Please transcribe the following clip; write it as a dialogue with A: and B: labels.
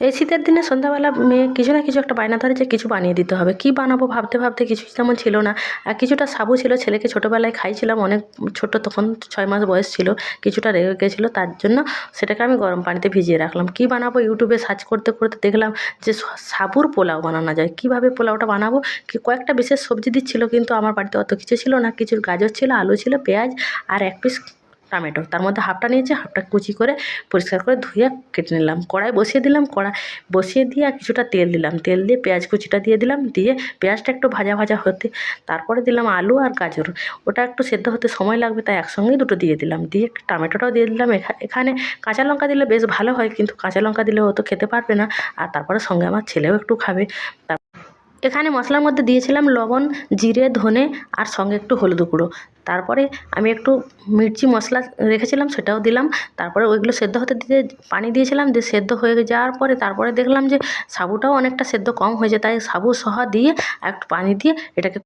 A: এই শীতের দিনে সন্ধ্যাবেলা মেয়ে কিছু না কিছু একটা বায়না ধরে যে কিছু বানিয়ে দিতে হবে। কী বানাবো ভাবতে ভাবতে কিছুই তেমন ছিল না। আর কিছুটা সাবু ছিল, ছেলেকে ছোটোবেলায় খাইয়েছিলাম, অনেক ছোট তখন 6 মাস বয়স ছিল। কিছুটা রয়ে গেছিলো, তার জন্য সেটাকে আমি গরম পানিতে ভিজিয়ে রাখলাম। কী বানাবো ইউটিউবে সার্চ করতে করতে দেখলাম যে সাবুর পোলাও বানানো যায়। কীভাবে পোলাওটা বানাবো, কয়েকটা বিশেষ সবজি দিচ্ছিলো, কিন্তু আমার বাড়িতে অত কিছু ছিল না। কিছু গাজর ছিল, আলু ছিল, পেঁয়াজ আর 1 পিস টমেটো। তার মধ্যে হাফটা নিয়েছি, হাফটা কুচি করে পরিষ্কার করে ধুয়ে কেটে নিলাম। কড়াই বসিয়ে দিলাম, কড়াই বসিয়ে দিয়ে আর কিছুটা তেল দিলাম। তেল দিয়ে পেঁয়াজ কুচিটা দিয়ে দিলাম, দিয়ে পেঁয়াজটা একটু ভাজা ভাজা হতে তারপরে দিলাম আলু আর গাজর। ওটা একটু সেদ্ধ হতে সময় লাগবে, তাই একসঙ্গেই দুটো দিয়ে দিলাম। দিয়ে একটু টমেটোটাও দিয়ে দিলাম। এখানে কাঁচা লঙ্কা দিলে বেশ ভালো হয়, কিন্তু কাঁচা লঙ্কা দিলে ও তো খেতে পারবে না। আর তারপরে সঙ্গে আমার ছেলেও একটু খাবে। এখানে মশলার মধ্যে দিয়েছিলাম লবণ, জিরে, ধনে আর সঙ্গে একটু হলুদ গুঁড়ো। তারপরে আমি একটু মির্চি মশলা রেখেছিলাম, সেটাও দিলাম। তারপরে ওইগুলো সেদ্ধ হতে দিয়ে পানি দিয়েছিলাম, দিয়ে সেদ্ধ হয়ে যাওয়ার পরে তারপরে দেখলাম যে সাবুটাও অনেকটা সেদ্ধ কম হয়েছে, তাই সাবু সহ দিয়ে আর একটু পানি দিয়ে এটাকে